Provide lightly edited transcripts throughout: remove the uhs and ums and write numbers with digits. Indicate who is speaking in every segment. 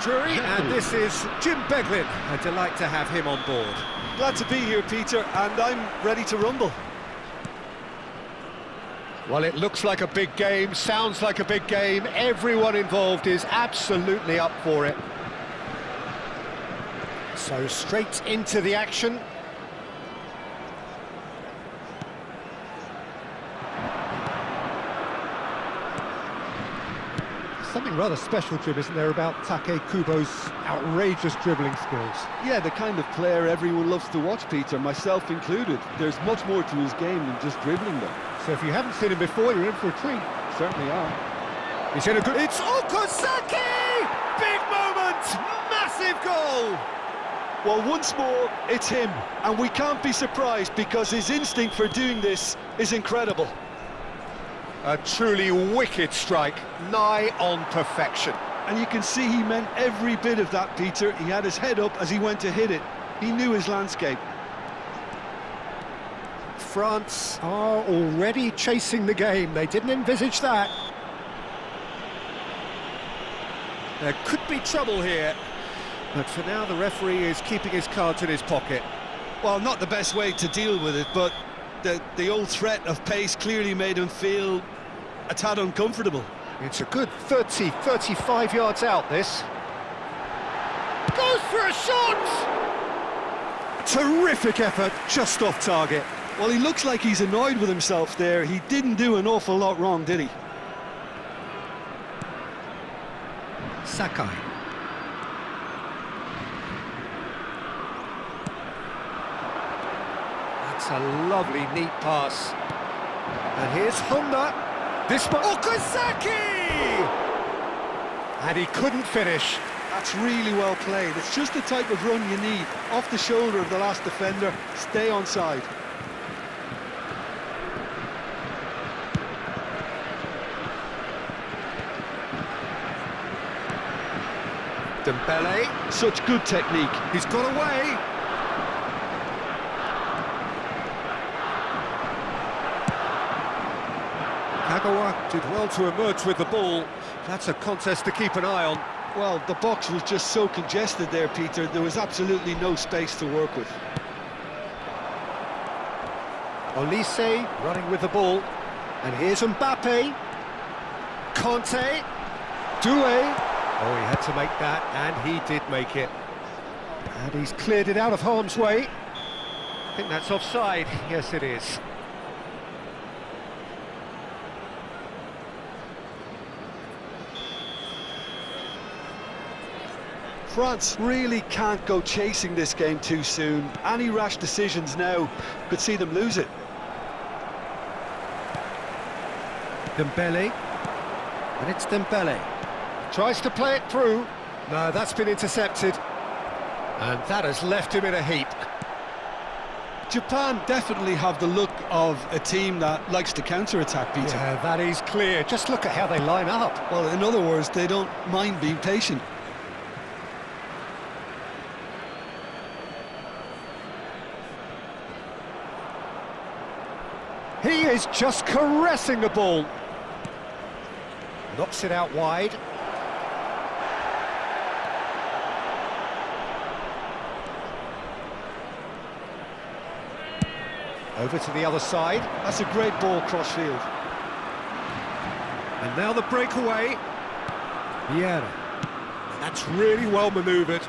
Speaker 1: Drury, and this is Jim Beglin. A delight to have him on board.
Speaker 2: Glad to be here, Peter, and I'm ready to rumble.
Speaker 3: Well, it looks like a big game, sounds like a big game. Everyone involved is absolutely up for it. So straight into the action.
Speaker 4: Something rather special, Jim, isn't there, about Take Kubo's outrageous dribbling skills?
Speaker 2: Yeah, the kind of player everyone loves to watch, Peter, myself included. There's much more to his game than just dribbling them.
Speaker 4: So if you haven't seen him before, you're in for a treat.
Speaker 2: Certainly are.
Speaker 1: He's in a good... It's Okazaki! Big moment! Massive goal!
Speaker 2: Well, once more, it's him, and we can't be surprised because his instinct for doing this is incredible.
Speaker 3: A truly wicked strike, nigh on perfection.
Speaker 2: And you can see he meant every bit of that, Peter. He had his head up as he went to hit it. He knew his landscape.
Speaker 3: France are already chasing the game. They didn't envisage that.
Speaker 1: There could be trouble here, but for now the referee is keeping his cards in his pocket.
Speaker 2: Well, not the best way to deal with it, but the old threat of pace clearly made him feel a tad uncomfortable.
Speaker 3: It's a good 30, 35 yards out, this.
Speaker 1: Goes for a shot! Terrific effort, just off target.
Speaker 2: Well, he looks like he's annoyed with himself there. He didn't do an awful lot wrong, did he?
Speaker 1: Sakai.
Speaker 3: That's a lovely, neat pass. And here's Honda.
Speaker 1: Okazaki!
Speaker 3: And he couldn't finish.
Speaker 2: That's really well played. It's just the type of run you need. Off the shoulder of the last defender, stay onside.
Speaker 3: Dembele.
Speaker 2: Such good technique.
Speaker 1: He's got away. Kagawa did well to emerge with the ball. That's a contest to keep an eye on.
Speaker 2: Well, the box was just so congested there, Peter. There was absolutely no space to work with.
Speaker 3: Olise running with the ball. And here's Mbappe. Conte. Doué.
Speaker 1: Oh, he had to make that, and he did make it.
Speaker 3: And he's cleared it out of harm's way. I think that's offside. Yes, it is.
Speaker 2: France really can't go chasing this game too soon. Any rash decisions now could see them lose it.
Speaker 1: Dembele. And it's Dembele.
Speaker 3: Tries to play it through.
Speaker 1: No, that's been intercepted.
Speaker 3: And that has left him in a heap.
Speaker 2: Japan definitely have the look of a team that likes to counter-attack, Peter.
Speaker 3: Yeah, that is clear. Just look at how they line up.
Speaker 2: Well, in other words, they don't mind being patient.
Speaker 3: He is just caressing the ball. Knocks it out wide. Over to the other side.
Speaker 2: That's a great ball cross-field.
Speaker 1: And now the breakaway. Vieira. That's really well manoeuvred.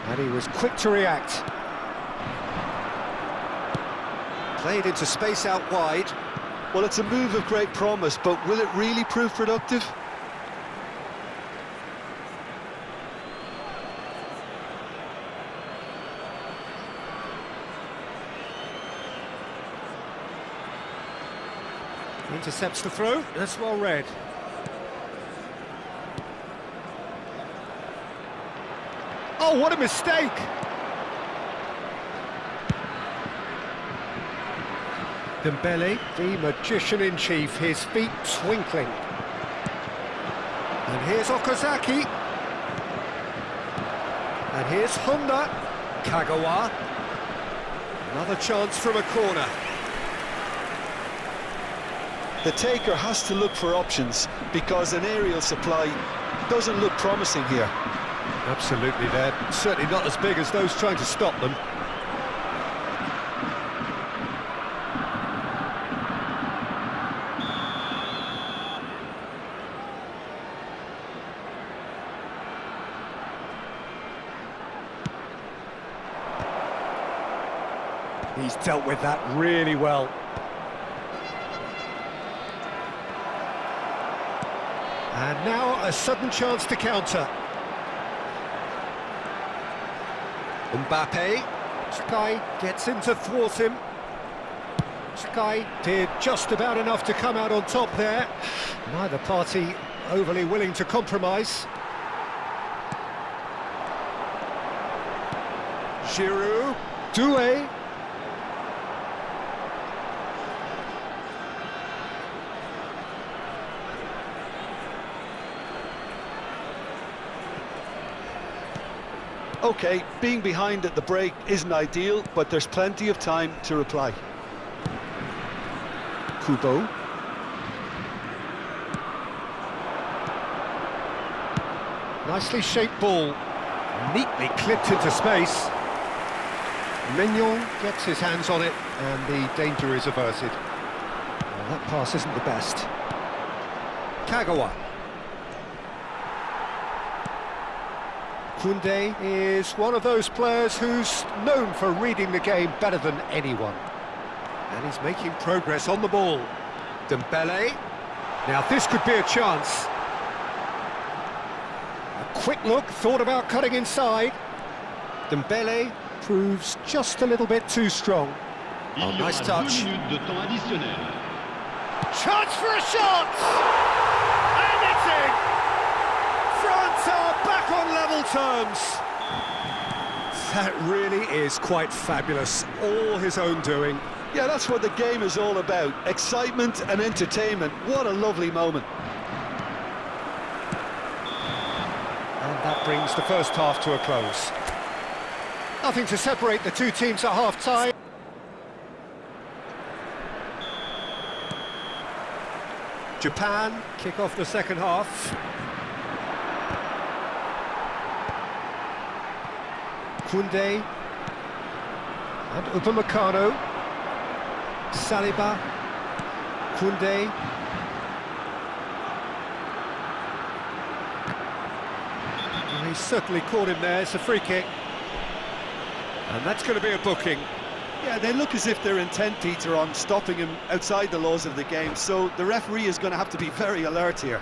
Speaker 3: And he was quick to react.
Speaker 1: Played into space out wide.
Speaker 2: Well, it's a move of great promise, but will it really prove productive?
Speaker 1: Intercepts the throw. That's well read.
Speaker 3: Oh, what a mistake!
Speaker 1: Dembele.
Speaker 3: The magician-in-chief, his feet twinkling.
Speaker 1: And here's Okazaki. And here's Honda. Kagawa. Another chance from a corner.
Speaker 2: The taker has to look for options because an aerial supply doesn't look promising here.
Speaker 3: Absolutely, they're certainly not as big as those trying to stop them. He's dealt with that really well. And now a sudden chance to counter. Mbappe. Sky gets in to thwart him. Sky did just about enough to come out on top there. Neither party overly willing to compromise. Giroud. Doué.
Speaker 2: OK, being behind at the break isn't ideal, but there's plenty of time to reply.
Speaker 3: Kubo. Nicely shaped ball. Neatly clipped into space. Mignon gets his hands on it, and the danger is averted. Well, that pass isn't the best. Kagawa. Koundé is one of those players who's known for reading the game better than anyone. And he's making progress on the ball. Dembele. Now this could be a chance. A quick look, thought about cutting inside. Dembele proves just a little bit too strong. Oh, nice touch. Chance for a shot! And it's in! France are back on level terms. That really is quite fabulous. All his own doing.
Speaker 2: Yeah, that's what the game is all about. Excitement and entertainment. What a lovely moment.
Speaker 3: And that brings the first half to a close. Nothing to separate the two teams at half-time. Japan kick off the second half. Koundé and Upamecano. Saliba. Koundé. Well, he's certainly caught him there. It's a free kick. And that's going to be a booking.
Speaker 2: Yeah, they look as if they're intent, Peter, on stopping him outside the laws of the game, so the referee is going to have to be very alert here.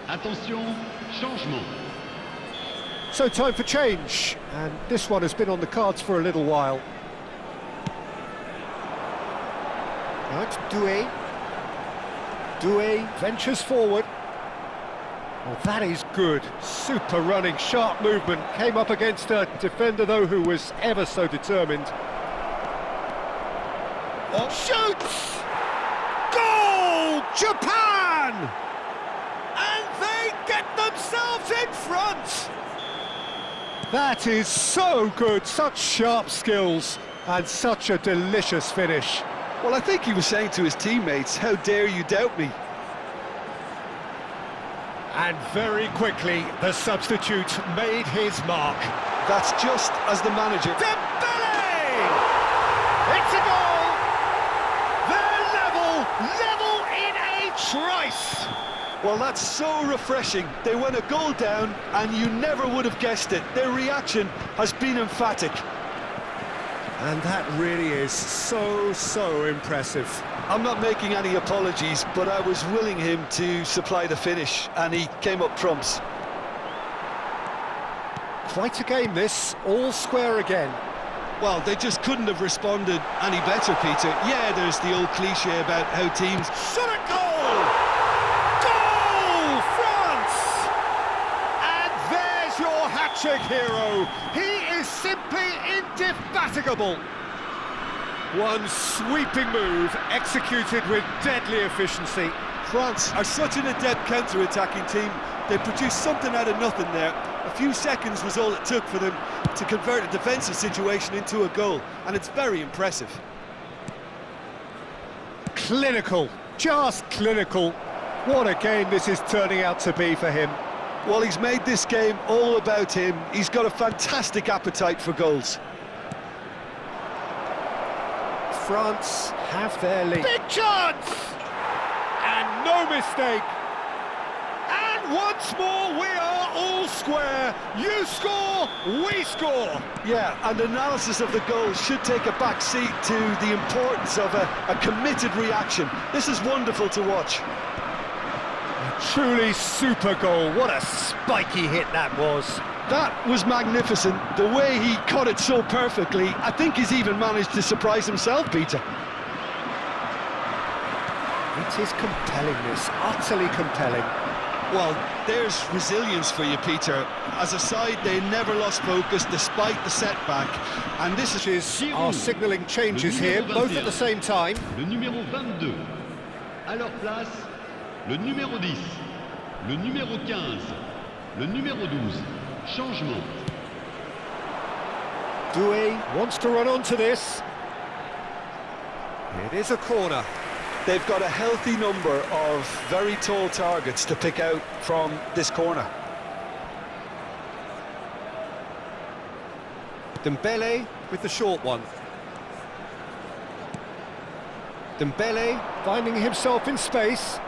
Speaker 5: Attention, changement.
Speaker 3: So time for change, and this one has been on the cards for a little while. Right, Doué. Doué ventures forward. Well, that is good. Super running, sharp movement. Came up against a defender, though, who was ever so determined. Oh, shoots! Goal! Japan! And they get themselves in front! That is so good, such sharp skills, and such a delicious finish.
Speaker 2: Well, I think he was saying to his teammates, how dare you doubt me?
Speaker 3: And very quickly, the substitute made his mark.
Speaker 2: That's just as the manager...
Speaker 3: Dembele! It's a goal! They're level in a trice!
Speaker 2: Well, that's so refreshing. They went a goal down, and you never would have guessed it. Their reaction has been emphatic.
Speaker 3: And that really is so impressive.
Speaker 2: I'm not making any apologies, but I was willing him to supply the finish, and he came up trumps.
Speaker 3: Quite a game this, all square again.
Speaker 2: Well, they just couldn't have responded any better, Peter. Yeah, there's the old cliche about how teams...
Speaker 3: Shot at goal! Goal, France! And there's your hat-trick hero. He is simply indefatigable. One sweeping move, executed with deadly efficiency.
Speaker 2: France are such an adept counter-attacking team. They produced something out of nothing there. A few seconds was all it took for them to convert a defensive situation into a goal, and it's very impressive.
Speaker 3: Clinical, just clinical. What a game this is turning out to be for him.
Speaker 2: Well, he's made this game all about him. He's got a fantastic appetite for goals.
Speaker 3: France have their lead.
Speaker 1: Big chance!
Speaker 3: And no mistake.
Speaker 1: And once more, we are all square. You score, we score.
Speaker 2: Yeah, and analysis of the goal should take a back seat to the importance of a committed reaction. This is wonderful to watch.
Speaker 3: A truly super goal. What a spiky hit that was.
Speaker 2: That was magnificent. The way he caught it so perfectly, I think he's even managed to surprise himself, Peter.
Speaker 3: It is compelling, this, utterly compelling.
Speaker 2: Well, there's resilience for you, Peter. As a side, they never lost focus despite the setback. And this is...
Speaker 3: Are signalling changes here, both at the same time.
Speaker 5: Le numéro 22. À leur place, le numéro 10. Le numéro 15. Le numéro 12. Changement.
Speaker 3: Doué wants to run onto this. It is a corner.
Speaker 2: They've got a healthy number of very tall targets to pick out from this corner.
Speaker 3: Dembele with the short one. Dembele finding himself in space.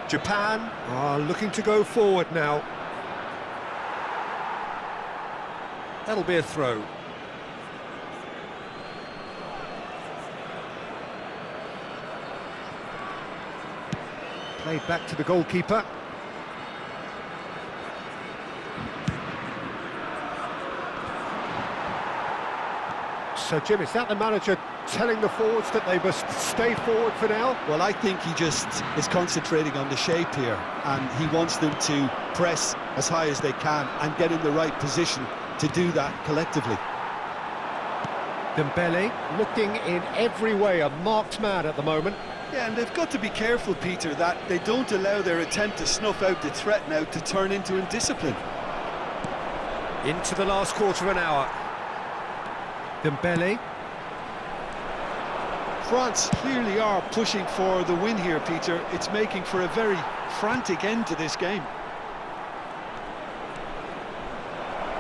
Speaker 3: Japan are looking to go forward now. That'll be a throw. Played back to the goalkeeper. So, Jim, is that the manager telling the forwards that they must stay forward for now?
Speaker 2: Well, I think he just is concentrating on the shape here, and he wants them to press as high as they can and get in the right position to do that collectively.
Speaker 3: Dembele looking in every way a marked man at the moment.
Speaker 2: Yeah, and they've got to be careful, Peter, that they don't allow their attempt to snuff out the threat now to turn into indiscipline.
Speaker 3: Into the last quarter of an hour. Dembele.
Speaker 2: France clearly are pushing for the win here, Peter. It's making for a very frantic end to this game.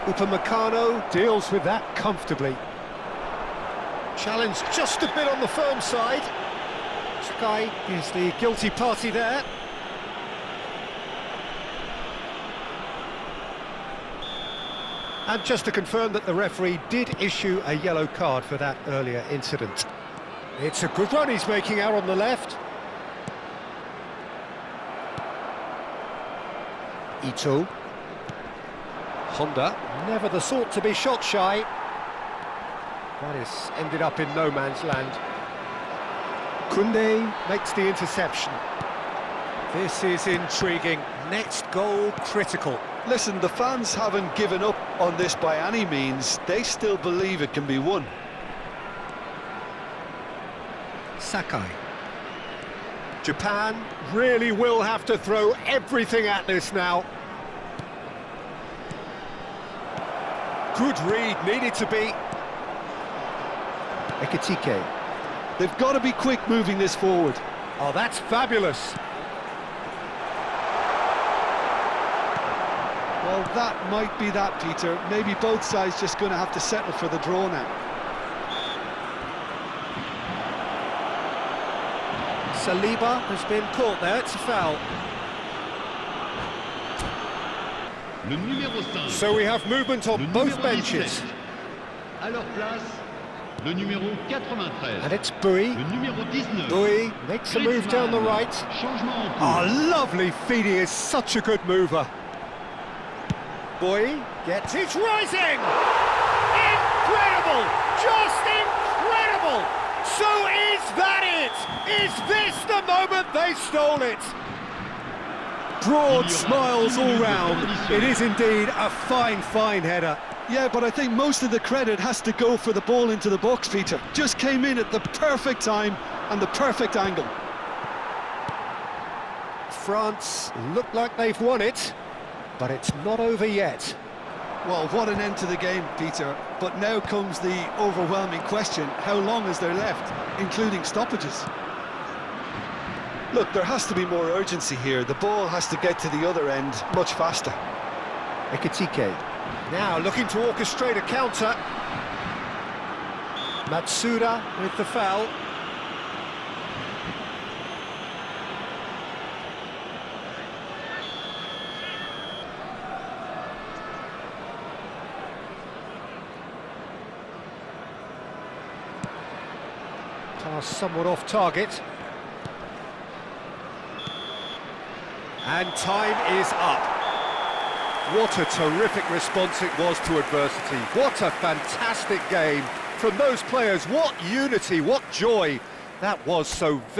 Speaker 3: Upamecano deals with that comfortably. Challenge just a bit on the firm side. Sky is the guilty party there. And just to confirm that the referee did issue a yellow card for that earlier incident. It's a good run he's making out on the left. Ito. Honda, never the sort to be shot shy. That has ended up in no man's land. Koundé makes the interception. This is intriguing. Next goal critical.
Speaker 2: Listen, the fans haven't given up on this by any means. They still believe it can be won.
Speaker 3: Sakai. Japan really will have to throw everything at this now. Good read, needed to be. Ekitike.
Speaker 2: They've got to be quick moving this forward.
Speaker 3: Oh, that's fabulous.
Speaker 2: Well, that might be that, Peter. Maybe both sides just going to have to settle for the draw now.
Speaker 3: Saliba has been caught there, it's a foul.
Speaker 5: Le numéro 5.
Speaker 3: So we have movement on
Speaker 5: Le
Speaker 3: both
Speaker 5: numéro
Speaker 3: benches.
Speaker 5: 17. À leur place, le numéro 93.
Speaker 3: And it's Bui.
Speaker 5: Le numéro 19.
Speaker 3: Bui makes a move down the right.
Speaker 5: Changement en
Speaker 3: Oh,
Speaker 5: cours.
Speaker 3: lovely feed, he is such a good mover. Bui gets it rising! Incredible! Just incredible! So is that it? Is this the moment they stole it? Broad smiles all round. It is indeed a fine, fine header.
Speaker 2: Yeah, but I think most of the credit has to go for the ball into the box, Peter. Just came in at the perfect time and the perfect angle.
Speaker 3: France look like they've won it, but it's not over yet.
Speaker 2: Well, what an end to the game, Peter. But now comes the overwhelming question: how long is there left, including stoppages? Look, there has to be more urgency here. The ball has to get to the other end much faster.
Speaker 3: Ekitike now looking to orchestrate a counter. Matsuda with the foul. Pass somewhat off target. And time is up. What a terrific response it was to adversity. What a fantastic game from those players. What unity, what joy. That was so very